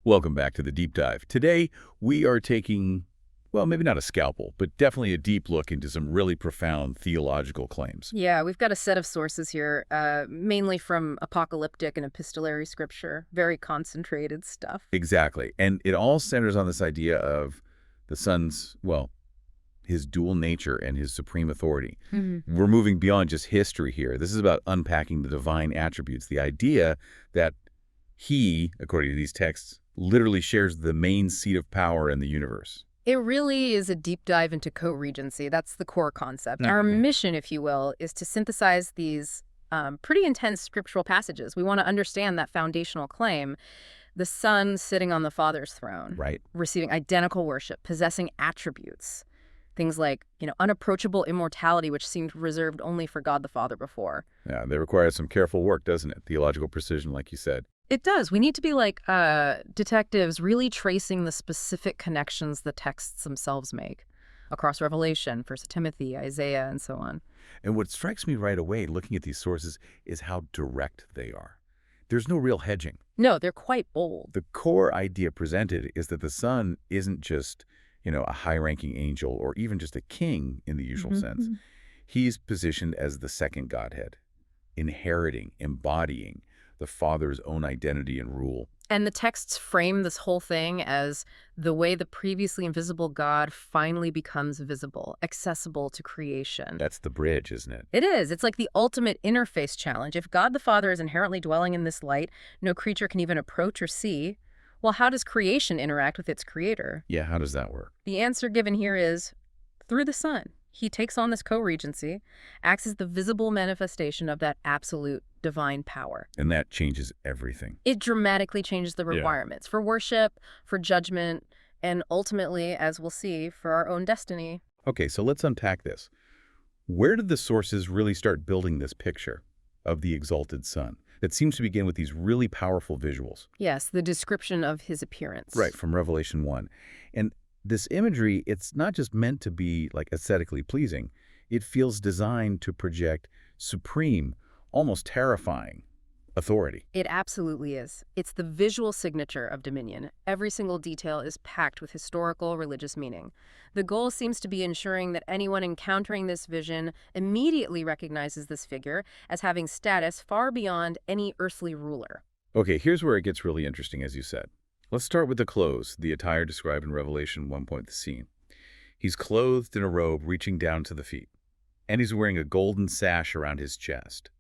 Welcome back to the deep dive. Today, we are taking, well, maybe not a scalpel, but definitely a deep look into some really profound theological claims. Yeah, we've got a set of sources here, mainly from apocalyptic and epistolary scripture, very concentrated stuff. Exactly. And it all centers on this idea of the Son's, well, his dual nature and his supreme authority. We're moving beyond just history here. This is about unpacking the divine attributes, the idea that he, according to these texts, literally shares the main seat of power in the universe. It really is a deep dive into co-regency. That's the core concept. Our mission, if you will, is to synthesize these pretty intense scriptural passages. We want to understand that foundational claim, the Son sitting on the Father's throne, Right. receiving identical worship, possessing attributes, things like, unapproachable immortality, which seemed reserved only for God the Father before. Yeah, that requires some careful work, doesn't it? Theological precision, like you said. It does. We need to be like detectives, really tracing the specific connections the texts themselves make across Revelation, 1 Timothy, Isaiah, and so on. And what strikes me right away looking at these sources is how direct they are. There's no real hedging. No, they're quite bold. The core idea presented is that the Son isn't just, a high-ranking angel or even just a king in the usual sense. He's positioned as the second Godhead, inheriting, embodying the Father's own identity and rule. And the texts frame this whole thing as the way the previously invisible God finally becomes visible, accessible to creation. That's the bridge, isn't it? It is. It's like the ultimate interface challenge. If God the Father is inherently dwelling in this light, no creature can even approach or see, well, how does creation interact with its creator? Yeah, how does that work? The answer given here is through the Son. He takes on this co-regency, acts as the visible manifestation of that absolute divine power. And that changes everything. It dramatically changes the requirements for worship, for judgment, and ultimately, as we'll see, for our own destiny. Okay, so let's unpack this. Where did the sources really start building this picture of the exalted Son that seems to begin with these really powerful visuals? Yes, the description of his appearance. Right, from Revelation 1. And this imagery, it's not just meant to be like aesthetically pleasing. It feels designed to project supreme, almost terrifying authority. It absolutely is. It's the visual signature of dominion. Every single detail is packed with historical, religious meaning. The goal seems to be ensuring that anyone encountering this vision immediately recognizes this figure as having status far beyond any earthly ruler. Okay, here's where it gets really interesting, as you said. Let's start with the clothes, the attire described in Revelation 1. The scene. He's clothed in a robe reaching down to the feet, and he's wearing a golden sash around his chest.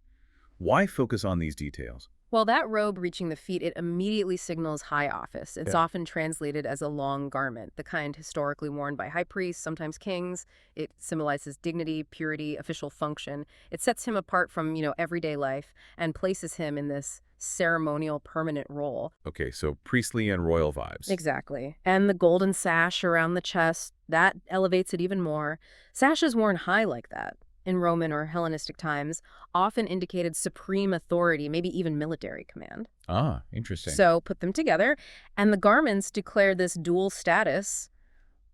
Why focus on these details? Well, that robe reaching the feet, it immediately signals high office. It's often translated as a long garment, the kind historically worn by high priests, sometimes kings. It symbolizes dignity, purity, official function. It sets him apart from, everyday life and places him in this ceremonial, permanent role. Okay, so priestly and royal vibes. Exactly. And the golden sash around the chest, that elevates it even more. Sashes worn high like that in Roman or Hellenistic times often indicated supreme authority, maybe even military command. Ah, interesting. So put them together, and the garments declare this dual status,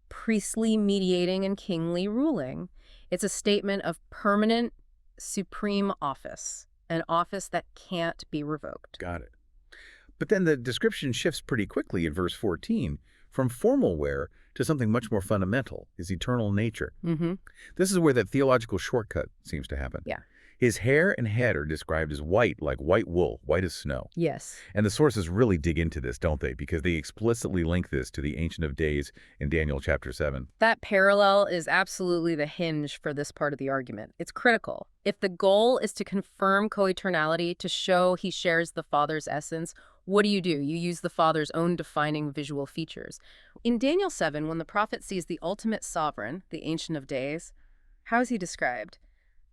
priestly mediating and kingly ruling. It's a statement of permanent, supreme office, an office that can't be revoked. Got it. But then the description shifts pretty quickly in verse 14 from formal wear to something much more fundamental, his eternal nature. This is where that theological shortcut seems to happen. Yeah. His hair and head are described as white, like white wool, white as snow. Yes. And the sources really dig into this, don't they? Because they explicitly link this to the Ancient of Days in Daniel chapter 7. That parallel is absolutely the hinge for this part of the argument. It's critical. If the goal is to confirm co-eternality, to show he shares the Father's essence, what do? You use the Father's own defining visual features. In Daniel 7, when the prophet sees the ultimate sovereign, the Ancient of Days, how is he described?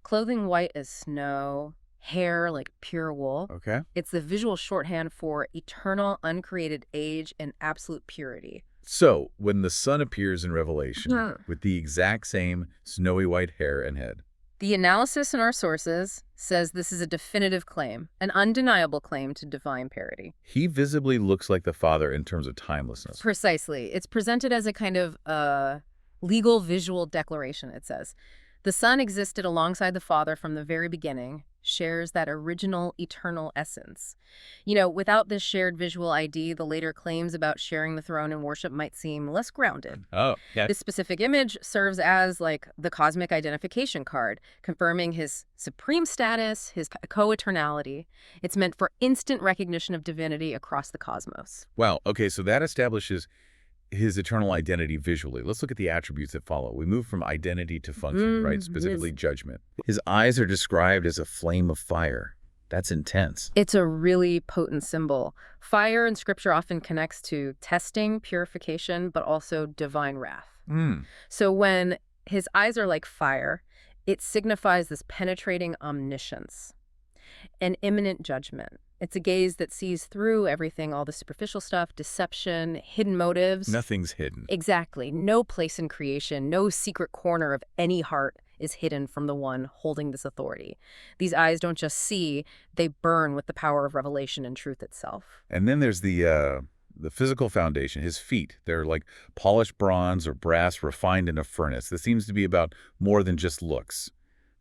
Clothing white as snow, hair like pure wool. Okay. It's the visual shorthand for eternal, uncreated age and absolute purity. So, when the Son appears in Revelation with the exact same snowy white hair and head, the analysis in our sources says this is a definitive claim, an undeniable claim to divine parity. he visibly looks like the Father in terms of timelessness. Precisely. It's presented as a kind of legal visual declaration, it says. The Son existed alongside the Father from the very beginning, shares that original eternal essence. Without this shared visual ID, the later claims about sharing the throne in worship might seem less grounded. Oh, yeah. This specific image serves as like the cosmic identification card, confirming his supreme status, his co-eternality. It's meant for instant recognition of divinity across the cosmos. Wow. Okay, so that establishes his eternal identity visually. Let's look at the attributes that follow. We move from identity to function, right? Specifically judgment. His eyes are described as a flame of fire. That's intense. It's a really potent symbol. Fire in Scripture often connects to testing, purification, but also divine wrath. So when his eyes are like fire, it signifies this penetrating omniscience, an imminent judgment. It's a gaze that sees through everything, all the superficial stuff, deception, hidden motives. Nothing's hidden. Exactly. No place in creation, no secret corner of any heart is hidden from the one holding this authority. These eyes don't just see, they burn with the power of revelation and truth itself. And then there's the physical foundation, his feet. They're like polished bronze or brass refined in a furnace. This seems to be about more than just looks.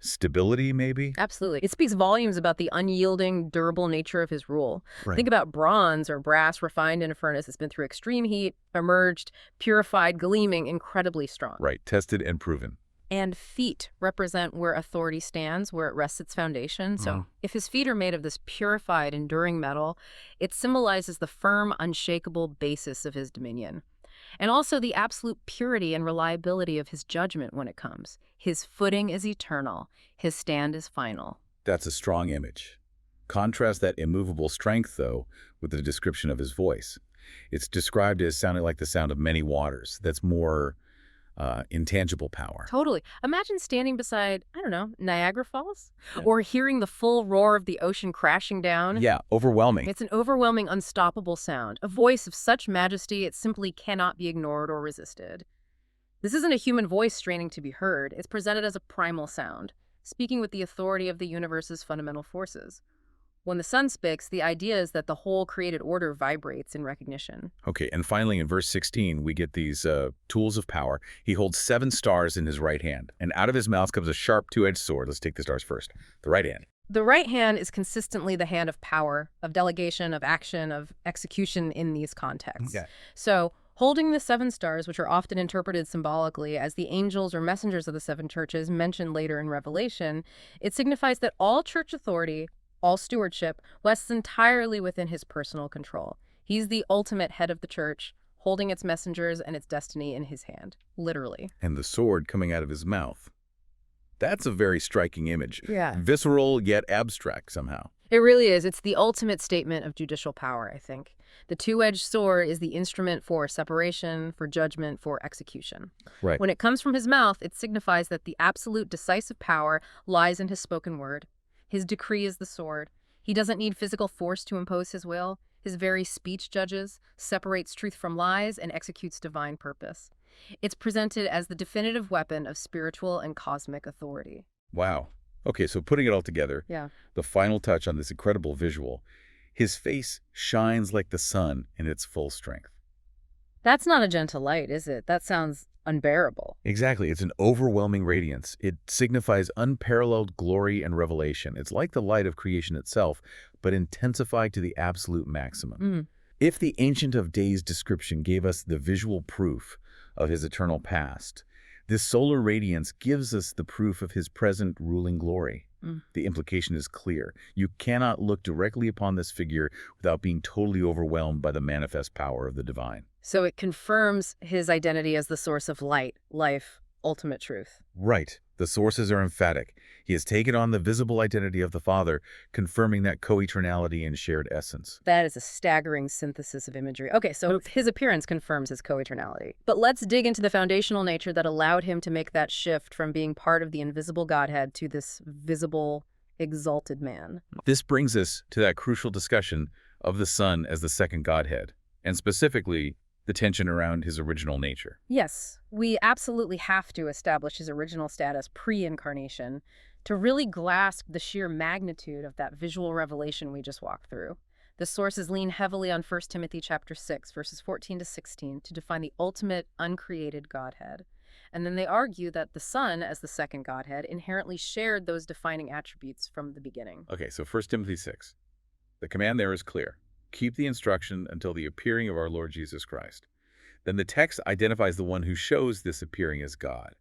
Stability, maybe? Absolutely. It speaks volumes about the unyielding, durable nature of his rule. Right. Think about bronze or brass refined in a furnace. It's been through extreme heat, emerged, purified, gleaming, incredibly strong. Right. Tested and proven. And feet represent where authority stands, where it rests its foundation. So if his feet are made of this purified, enduring metal, it symbolizes the firm, unshakable basis of his dominion. And also the absolute purity and reliability of his judgment when it comes. His footing is eternal. His stand is final. That's a strong image. Contrast that immovable strength, though, with the description of his voice. It's described as sounding like the sound of many waters. That's more intangible power. Totally. Imagine standing beside, I don't know, Niagara Falls? Or hearing the full roar of the ocean crashing down. Yeah, overwhelming. It's an overwhelming, unstoppable sound. A voice of such majesty, it simply cannot be ignored or resisted. This isn't a human voice straining to be heard. It's presented as a primal sound, speaking with the authority of the universe's fundamental forces. When the sun speaks, the idea is that the whole created order vibrates in recognition. Okay, and finally in verse 16, we get these tools of power. He holds 7 stars in his right hand, and out of his mouth comes a sharp two-edged sword. Let's take the stars first. The right hand. The right hand is consistently the hand of power, of delegation, of action, of execution in these contexts. Okay. So, holding the 7 stars, which are often interpreted symbolically as the angels or messengers of the 7 churches mentioned later in Revelation, it signifies that all church authority, all stewardship, rests entirely within his personal control. He's the ultimate head of the church, holding its messengers and its destiny in his hand, literally. And the sword coming out of his mouth. That's a very striking image. Yeah. Visceral yet abstract somehow. It really is. It's the ultimate statement of judicial power, I think. The two-edged sword is the instrument for separation, for judgment, for execution. Right. When it comes from his mouth, it signifies that the absolute decisive power lies in his spoken word. His decree is the sword. He doesn't need physical force to impose his will. His very speech judges, separates truth from lies, and executes divine purpose. It's presented as the definitive weapon of spiritual and cosmic authority. Wow. Okay, so putting it all together, the final touch on this incredible visual, his face shines like the sun in its full strength. That's not a gentle light, is it? That sounds unbearable. Exactly. It's an overwhelming radiance. It signifies unparalleled glory and revelation. It's like the light of creation itself, but intensified to the absolute maximum. If the Ancient of Days description gave us the visual proof of his eternal past, this solar radiance gives us the proof of his present ruling glory. The implication is clear. You cannot look directly upon this figure without being totally overwhelmed by the manifest power of the divine. So it confirms his identity as the source of light, life, ultimate truth. Right. The sources are emphatic. He has taken on the visible identity of the Father, confirming that co-eternality and shared essence. That is a staggering synthesis of imagery. Okay, so his appearance confirms his co-eternality. But let's dig into the foundational nature that allowed him to make that shift from being part of the invisible Godhead to this visible, exalted man. This brings us to that crucial discussion of the Son as the second Godhead, and specifically the tension around his original nature. Yes, we absolutely have to establish his original status pre-incarnation to really grasp the sheer magnitude of that visual revelation we just walked through. The sources lean heavily on 1 Timothy chapter 6, verses 14 to 16 to define the ultimate uncreated Godhead. And then they argue that the Son, as the second Godhead, inherently shared those defining attributes from the beginning. Okay, so 1 Timothy 6. The command there is clear. Keep the instruction until the appearing of our Lord Jesus Christ. Then the text identifies the one who shows this appearing as God.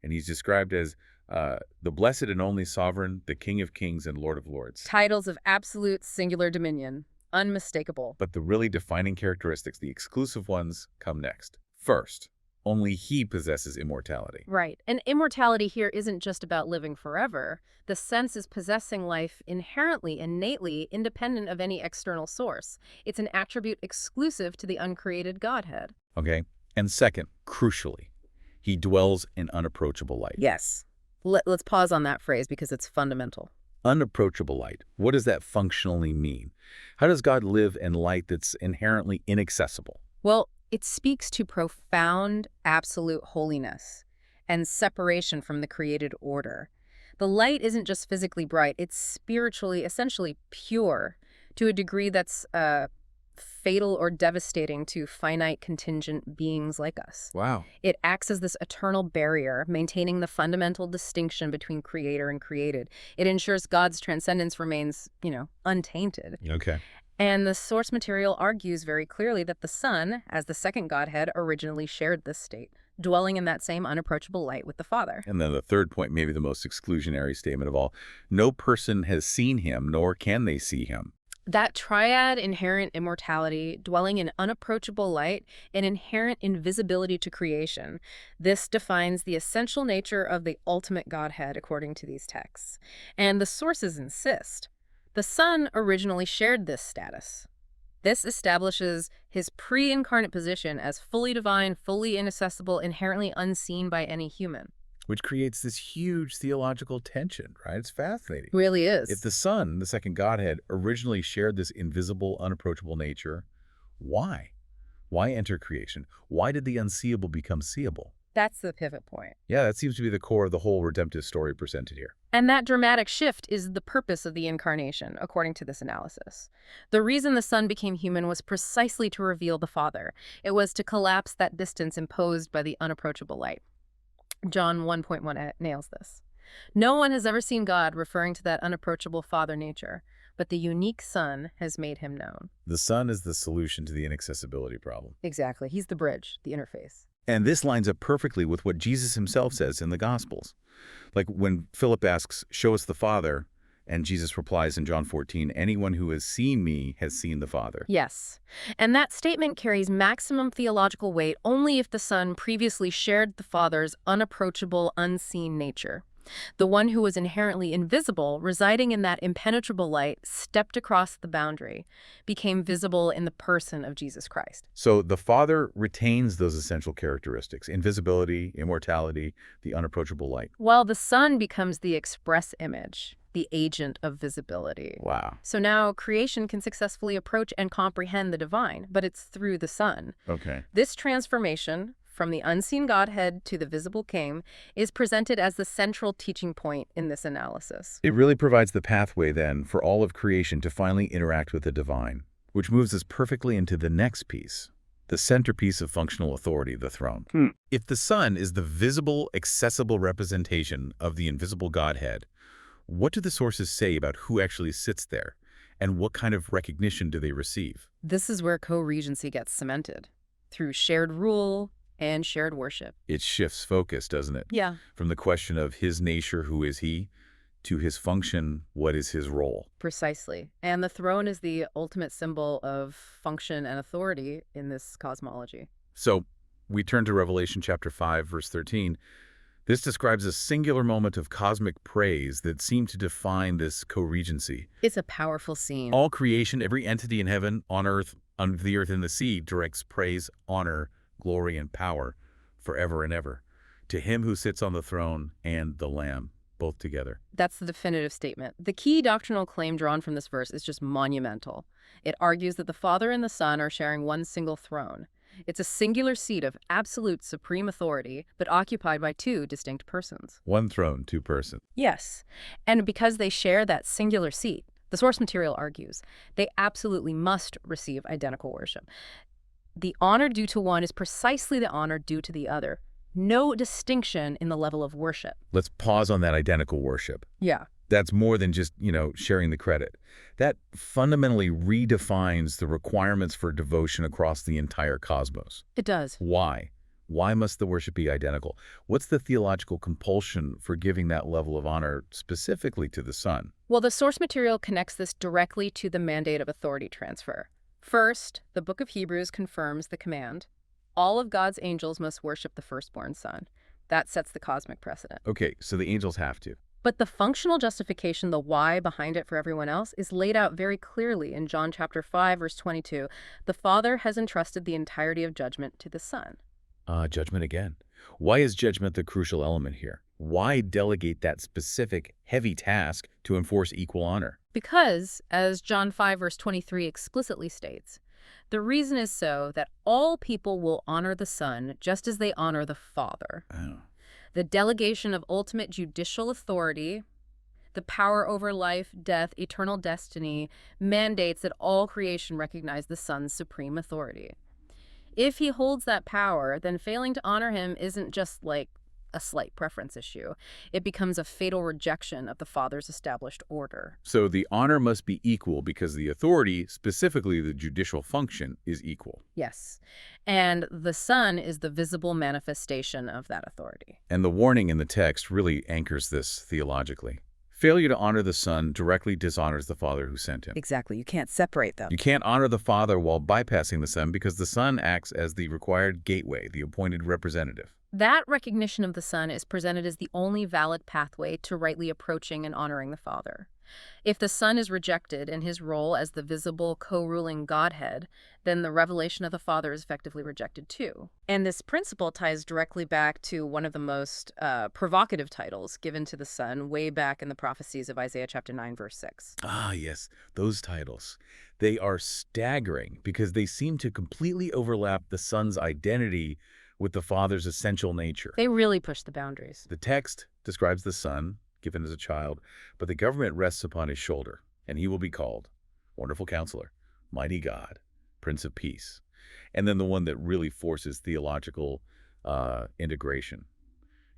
And he's described as the blessed and only sovereign, the King of kings and Lord of lords. Titles of absolute singular dominion. Unmistakable. But the really defining characteristics, the exclusive ones, come next. First, only he possesses immortality. Right. And immortality here isn't just about living forever. The sense is possessing life inherently, innately, independent of any external source. It's an attribute exclusive to the uncreated Godhead. Okay? And second, crucially, he dwells in unapproachable light. Yes. Let's pause on that phrase because it's fundamental. Unapproachable light. What does that functionally mean? How does God live in light that's inherently inaccessible? Well, it speaks to profound, absolute holiness and separation from the created order. The light isn't just physically bright, it's spiritually, essentially pure to a degree that's fatal or devastating to finite, contingent beings like us. Wow. It acts as this eternal barrier, maintaining the fundamental distinction between creator and created. It ensures God's transcendence remains, untainted. Okay. And the source material argues very clearly that the Son, as the second Godhead, originally shared this state, dwelling in that same unapproachable light with the Father. And then the third point, maybe the most exclusionary statement of all, no person has seen him, nor can they see him. That triad, inherent immortality, dwelling in unapproachable light, and inherent invisibility to creation, this defines the essential nature of the ultimate Godhead according to these texts. And the sources insist. The Son originally shared this status. This establishes his pre-incarnate position as fully divine, fully inaccessible, inherently unseen by any human. Which creates this huge theological tension, right? It's fascinating. It really is. If the Son, the second Godhead, originally shared this invisible, unapproachable nature, why? Why enter creation? Why did the unseeable become seeable? That's the pivot point. Yeah, that seems to be the core of the whole redemptive story presented here. And that dramatic shift is the purpose of the incarnation, according to this analysis. The reason the Son became human was precisely to reveal the Father. It was to collapse that distance imposed by the unapproachable light. John 1.1 nails this. No one has ever seen God, referring to that unapproachable Father nature, but the unique Son has made him known. The Son is the solution to the inaccessibility problem. Exactly. He's the bridge, the interface. And this lines up perfectly with what Jesus himself says in the Gospels. Like when Philip asks, "Show us the Father," and Jesus replies in John 14, "Anyone who has seen me has seen the Father." Yes. And that statement carries maximum theological weight only if the Son previously shared the Father's unapproachable, unseen nature. The one who was inherently invisible, residing in that impenetrable light, stepped across the boundary, became visible in the person of Jesus Christ. So the Father retains those essential characteristics: invisibility, immortality, the unapproachable light. While the Son becomes the express image, the agent of visibility. Wow. So now creation can successfully approach and comprehend the divine, but it's through the Son. Okay. This transformation, from the unseen Godhead to the visible King, is presented as the central teaching point in this analysis. It really provides the pathway, then, for all of creation to finally interact with the divine, which moves us perfectly into the next piece, the centerpiece of functional authority, the throne. If the Son is the visible, accessible representation of the invisible Godhead, what do the sources say about who actually sits there, and what kind of recognition do they receive? This is where co-regency gets cemented, through shared rule and shared worship. It shifts focus, doesn't it? Yeah. From the question of his nature, who is he, to his function, what is his role? Precisely. And the throne is the ultimate symbol of function and authority in this cosmology. So we turn to Revelation chapter 5, verse 13. This describes a singular moment of cosmic praise that seemed to define this co-regency. It's a powerful scene. All creation, every entity in heaven, on earth, under the earth and the sea, directs praise, honor, glory, and power forever and ever to him who sits on the throne and the Lamb, both together. That's the definitive statement. The key doctrinal claim drawn from this verse is just monumental. It argues that the Father and the Son are sharing one single throne. It's a singular seat of absolute supreme authority, but occupied by two distinct persons. One throne, two persons. Yes. And because they share that singular seat, the source material argues, they absolutely must receive identical worship. The honor due to one is precisely the honor due to the other. No distinction in the level of worship. Let's pause on that identical worship. Yeah. That's more than just, sharing the credit. That fundamentally redefines the requirements for devotion across the entire cosmos. It does. Why? Why must the worship be identical? What's the theological compulsion for giving that level of honor specifically to the Son? Well, the source material connects this directly to the mandate of authority transfer. First, the book of Hebrews confirms the command. All of God's angels must worship the firstborn Son. That sets the cosmic precedent. Okay, so the angels have to. But the functional justification, the why behind it for everyone else, is laid out very clearly in John chapter 5, verse 22. The Father has entrusted the entirety of judgment to the Son. Judgment again. Why is judgment the crucial element here? Why delegate that specific, heavy task to enforce equal honor? Because, as John 5, verse 23 explicitly states, the reason is so that all people will honor the Son just as they honor the Father. Oh. The delegation of ultimate judicial authority, the power over life, death, eternal destiny, mandates that all creation recognize the Son's supreme authority. If he holds that power, then failing to honor him isn't just like a slight preference issue. It becomes a fatal rejection of the Father's established order. So the honor must be equal because the authority, specifically the judicial function, is equal. Yes. And the Son is the visible manifestation of that authority. And the warning in the text really anchors this theologically. Failure to honor the Son directly dishonors the Father who sent him. Exactly. You can't separate them. You can't honor the Father while bypassing the Son because the Son acts as the required gateway, the appointed representative. That recognition of the Son is presented as the only valid pathway to rightly approaching and honoring the Father. If the Son is rejected in his role as the visible, co-ruling Godhead, then the revelation of the Father is effectively rejected too. And this principle ties directly back to one of the most provocative titles given to the Son way back in the prophecies of Isaiah chapter 9, verse 6. Ah, yes, those titles. They are staggering because they seem to completely overlap the Son's identity with the Father's essential nature. They really push the boundaries. The text describes the Son, given as a child, but the government rests upon his shoulder, and he will be called Wonderful Counselor, Mighty God, Prince of Peace. And then the one that really forces theological integration,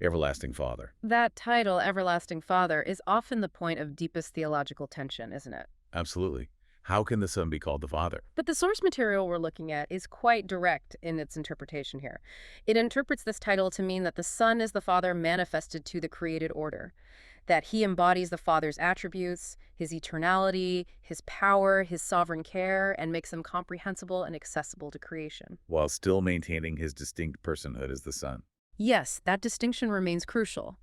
Everlasting Father. That title, Everlasting Father, is often the point of deepest theological tension, isn't it? Absolutely. How can the Son be called the Father? But the source material we're looking at is quite direct in its interpretation here. It interprets this title to mean that the Son is the Father manifested to the created order, that he embodies the Father's attributes, his eternality, his power, his sovereign care, and makes them comprehensible and accessible to creation. While still maintaining his distinct personhood as the Son. Yes, that distinction remains crucial.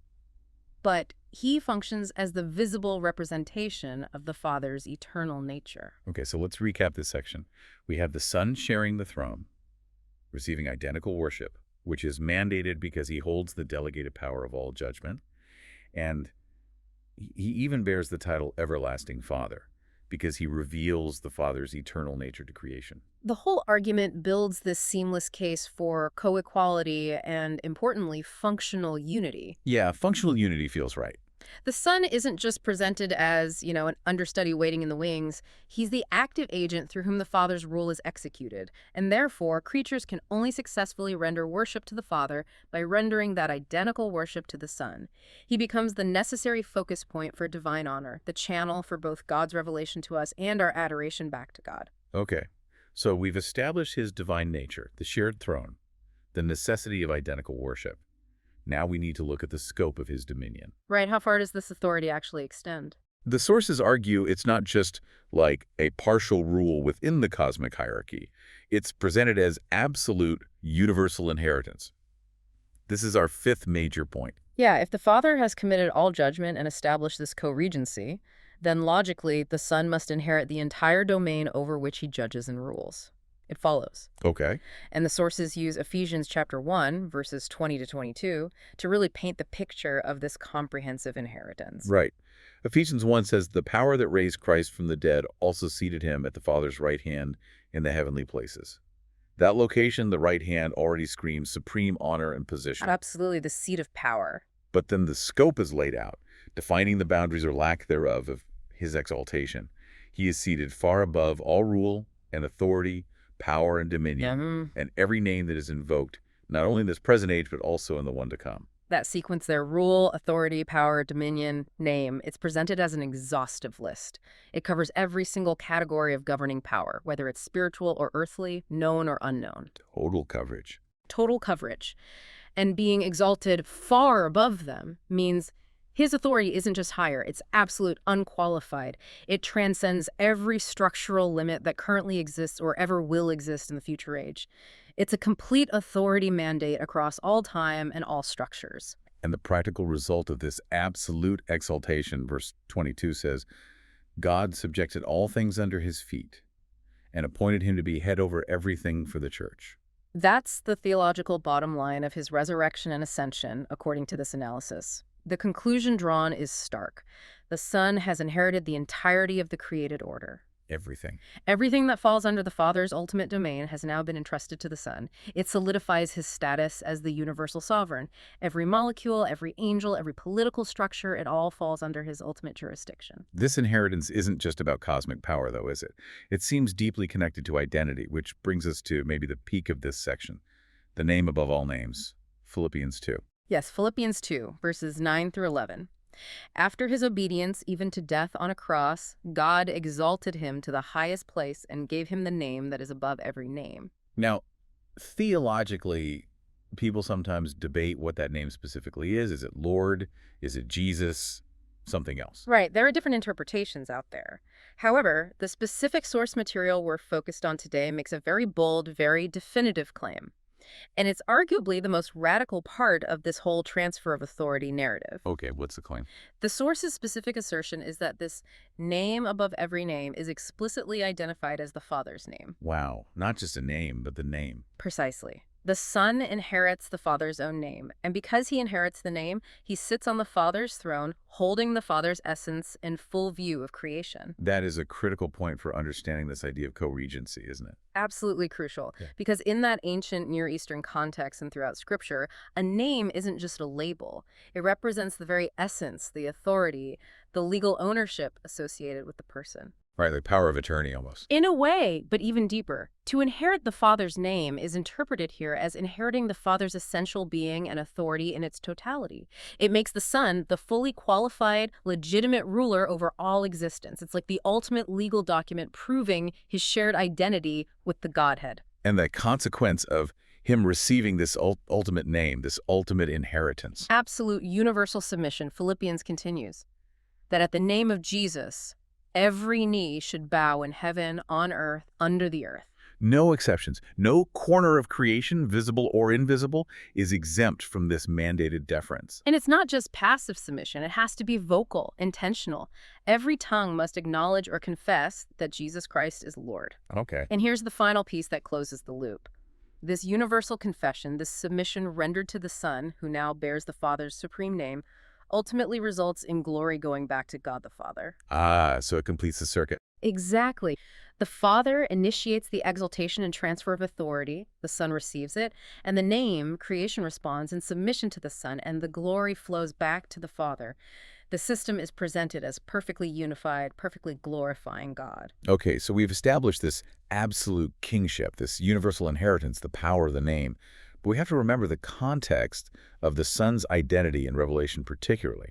But he functions as the visible representation of the Father's eternal nature. Okay, so let's recap this section. We have the Son sharing the throne, receiving identical worship, which is mandated because he holds the delegated power of all judgment. And he even bears the title Everlasting Father because he reveals the Father's eternal nature to creation. The whole argument builds this seamless case for co-equality and, importantly, functional unity. Yeah, functional unity feels right. The Son isn't just presented as, an understudy waiting in the wings. He's the active agent through whom the Father's rule is executed, and therefore creatures can only successfully render worship to the Father by rendering that identical worship to the Son. He becomes the necessary focus point for divine honor, the channel for both God's revelation to us and our adoration back to God. Okay, so we've established his divine nature, the shared throne, the necessity of identical worship. Now we need to look at the scope of his dominion. Right, how far does this authority actually extend? The sources argue it's not just like a partial rule within the cosmic hierarchy. It's presented as absolute universal inheritance. This is our fifth major point. Yeah, if the Father has committed all judgment and established this co-regency, then logically the Son must inherit the entire domain over which he judges and rules. It follows. Okay. And the sources use Ephesians chapter 1, verses 20 to 22, to really paint the picture of this comprehensive inheritance. Right. Ephesians 1 says, the power that raised Christ from the dead also seated him at the Father's right hand in the heavenly places. That location, the right hand, already screams supreme honor and position. Absolutely, the seat of power. But then the scope is laid out, defining the boundaries or lack thereof of his exaltation. He is seated far above all rule and authority, power and dominion, and every name that is invoked, not only in this present age, but also in the one to come. That sequence there, rule, authority, power, dominion, name, it's presented as an exhaustive list. It covers every single category of governing power, whether it's spiritual or earthly, known or unknown. Total coverage. Total coverage. And being exalted far above them means his authority isn't just higher, it's absolute, unqualified. It transcends every structural limit that currently exists or ever will exist in the future age. It's a complete authority mandate across all time and all structures. And the practical result of this absolute exaltation, verse 22 says, God subjected all things under his feet and appointed him to be head over everything for the church. That's the theological bottom line of his resurrection and ascension, according to this analysis. The conclusion drawn is stark. The Son has inherited the entirety of the created order. Everything. Everything that falls under the Father's ultimate domain has now been entrusted to the Son. It solidifies his status as the universal sovereign. Every molecule, every angel, every political structure, it all falls under his ultimate jurisdiction. This inheritance isn't just about cosmic power, though, is it? It seems deeply connected to identity, which brings us to maybe the peak of this section. The name above all names, Philippians 2. Yes, Philippians 2, verses 9 through 11. After his obedience, even to death on a cross, God exalted him to the highest place and gave him the name that is above every name. Now, theologically, people sometimes debate what that name specifically is. Is it Lord? Is it Jesus? Something else? Right, there are different interpretations out there. However, the specific source material we're focused on today makes a very bold, very definitive claim. And it's arguably the most radical part of this whole transfer of authority narrative. Okay, what's the claim? The source's specific assertion is that this name above every name is explicitly identified as the Father's name. Wow, not just a name, but the name. Precisely. The Son inherits the Father's own name, and because he inherits the name, he sits on the Father's throne, holding the Father's essence in full view of creation. That is a critical point for understanding this idea of co-regency, isn't it? Absolutely crucial, Yeah. because in that ancient Near Eastern context and throughout Scripture, a name isn't just a label. It represents the very essence, the authority, the legal ownership associated with the person. Right, like power of attorney almost. In a way, but even deeper. To inherit the Father's name is interpreted here as inheriting the Father's essential being and authority in its totality. It makes the Son the fully qualified, legitimate ruler over all existence. It's like the ultimate legal document proving his shared identity with the Godhead. And the consequence of him receiving this ultimate name, this ultimate inheritance. Absolute universal submission, Philippians continues, that at the name of Jesus, every knee should bow in heaven, on earth, under the earth. No exceptions. No corner of creation, visible or invisible, is exempt from this mandated deference. And it's not just passive submission. It has to be vocal, intentional. Every tongue must acknowledge or confess that Jesus Christ is Lord. Okay. And here's the final piece that closes the loop. This universal confession, this submission rendered to the Son, who now bears the Father's supreme name, ultimately results in glory going back to God the Father. Ah, so it completes the circuit. Exactly. The Father initiates the exaltation and transfer of authority, the Son receives it, and the name, creation, responds in submission to the Son, and the glory flows back to the Father. The system is presented as perfectly unified, perfectly glorifying God. Okay, so we've established this absolute kingship, this universal inheritance, the power of the name. But we have to remember the context of the Son's identity in Revelation particularly.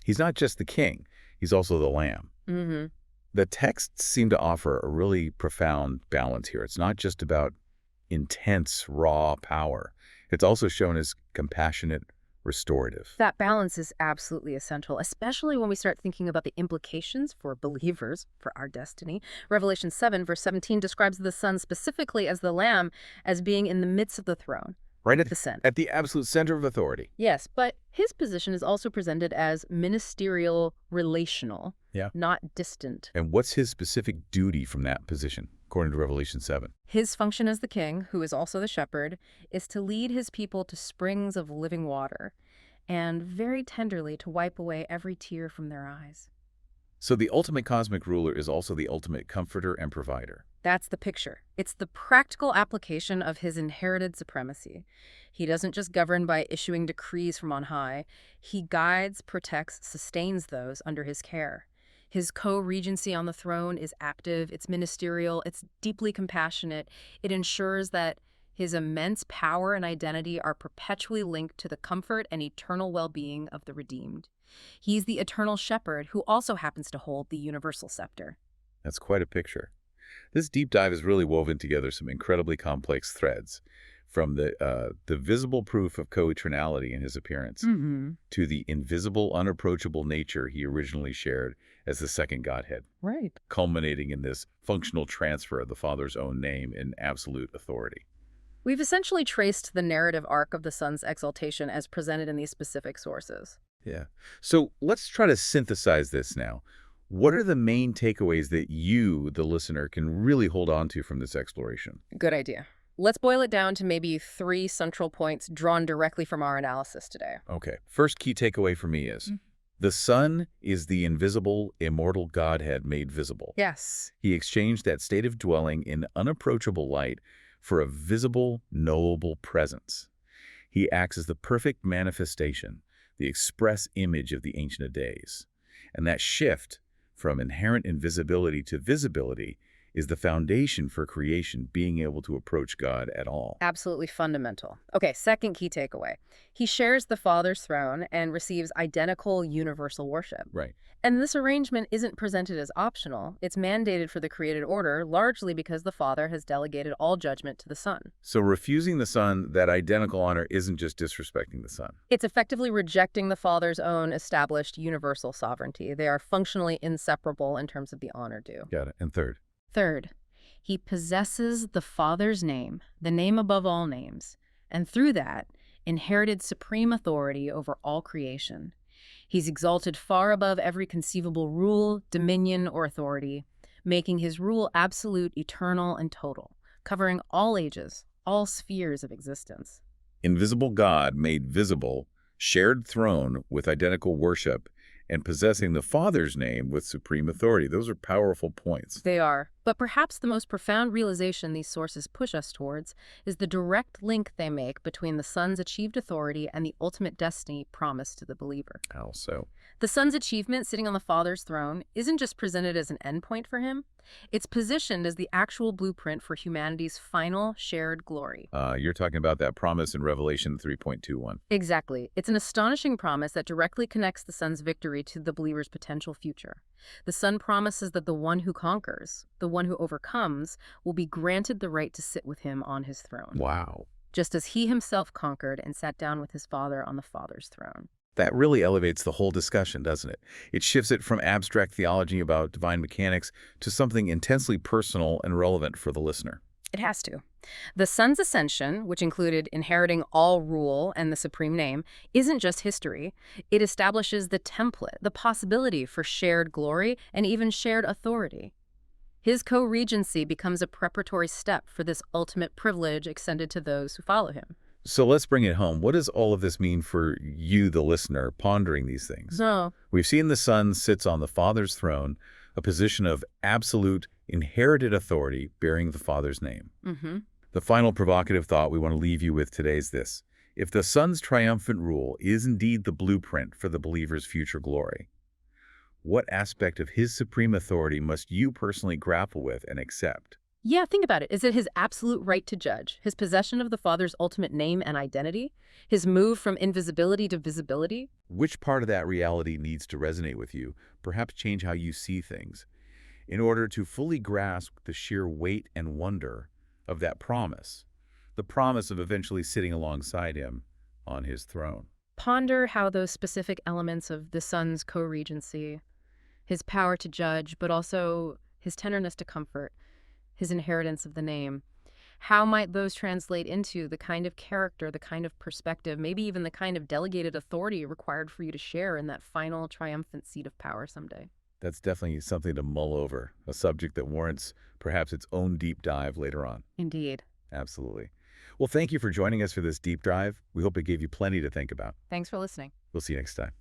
He's not just the king, he's also the Lamb. Mm-hmm. The texts seem to offer a really profound balance here. It's not just about intense, raw power. It's also shown as compassionate, restorative. That balance is absolutely essential, especially when we start thinking about the implications for believers, for our destiny. Revelation 7, verse 17 describes the Son specifically as the Lamb, as being in the midst of the throne. Right at the absolute center of authority. Yes, but his position is also presented as ministerial, relational, not distant. And what's his specific duty from that position, according to Revelation 7? His function as the king, who is also the shepherd, is to lead his people to springs of living water and very tenderly to wipe away every tear from their eyes. So the ultimate cosmic ruler is also the ultimate comforter and provider. That's the picture. It's the practical application of his inherited supremacy. He doesn't just govern by issuing decrees from on high. He guides, protects, sustains those under his care. His co-regency on the throne is active, it's ministerial, it's deeply compassionate. It ensures that His immense power and identity are perpetually linked to the comfort and eternal well-being of the redeemed. He's the eternal shepherd who also happens to hold the universal scepter. That's quite a picture. This deep dive has really woven together some incredibly complex threads, from the visible proof of co-eternality in his appearance to the invisible, unapproachable nature he originally shared as the second Godhead, Right. culminating in this functional transfer of the Father's own name in absolute authority. We've essentially traced the narrative arc of the Son's exaltation as presented in these specific sources. Yeah. So let's try to synthesize this now. What are the main takeaways that you, the listener, can really hold on to from this exploration? Good idea. Let's boil it down to maybe 3 central points drawn directly from our analysis today. Okay. First key takeaway for me is the Son is the invisible, immortal Godhead made visible. Yes. He exchanged that state of dwelling in unapproachable light for a visible, knowable presence. He acts as the perfect manifestation, the express image of the Ancient of Days. And that shift from inherent invisibility to visibility is the foundation for creation being able to approach God at all. Absolutely fundamental. Okay, second key takeaway. He shares the Father's throne and receives identical universal worship. Right. And this arrangement isn't presented as optional. It's mandated for the created order, largely because the Father has delegated all judgment to the Son. So refusing the Son that identical honor isn't just disrespecting the Son. It's effectively rejecting the Father's own established universal sovereignty. They are functionally inseparable in terms of the honor due. Got it. And Third, he possesses the Father's name, the name above all names, and through that, inherited supreme authority over all creation. He's exalted far above every conceivable rule, dominion, or authority, making his rule absolute, eternal, and total, covering all ages, all spheres of existence. invisible God made visible, shared throne with identical worship, and possessing the Father's name with supreme authority. Those are powerful points. They are. But perhaps the most profound realization these sources push us towards is the direct link they make between the Son's achieved authority and the ultimate destiny promised to the believer. How so? The Son's achievement sitting on the Father's throne isn't just presented as an endpoint for him. It's positioned as the actual blueprint for humanity's final shared glory. You're talking about that promise in Revelation 3.21. Exactly. It's an astonishing promise that directly connects the Son's victory to the believer's potential future. The Son promises that the one who conquers, the one who overcomes, will be granted the right to sit with him on his throne. Wow. Just as he himself conquered and sat down with his Father on the Father's throne. That really elevates the whole discussion, doesn't it? It shifts it from abstract theology about divine mechanics to something intensely personal and relevant for the listener. It has to. The Son's ascension, which included inheriting all rule and the supreme name, isn't just history. It establishes the template, the possibility for shared glory and even shared authority. His co-regency becomes a preparatory step for this ultimate privilege extended to those who follow him. So let's bring it home. What does all of this mean for you, the listener, pondering these things? So, We've seen the Son sits on the Father's throne, a position of absolute, inherited authority bearing the Father's name. The final provocative thought we want to leave you with today is this. If the Son's triumphant rule is indeed the blueprint for the believer's future glory, what aspect of his supreme authority must you personally grapple with and accept? yeah, think about it. Is it his absolute right to judge, his possession of the Father's ultimate name and identity, his move from invisibility to visibility? Which part of that reality needs to resonate with you, perhaps change how you see things, in order to fully grasp the sheer weight and wonder of that promise, the promise of eventually sitting alongside him on his throne? Ponder how those specific elements of the Son's co-regency, his power to judge, but also his tenderness to comfort, his inheritance of the name, how might those translate into the kind of character, the kind of perspective, maybe even the kind of delegated authority required for you to share in that final triumphant seat of power someday? That's definitely something to mull over, a subject that warrants perhaps its own deep dive later on. Indeed. Absolutely. Well, thank you for joining us for this deep dive. We hope it gave you plenty to think about. Thanks for listening. We'll see you next time.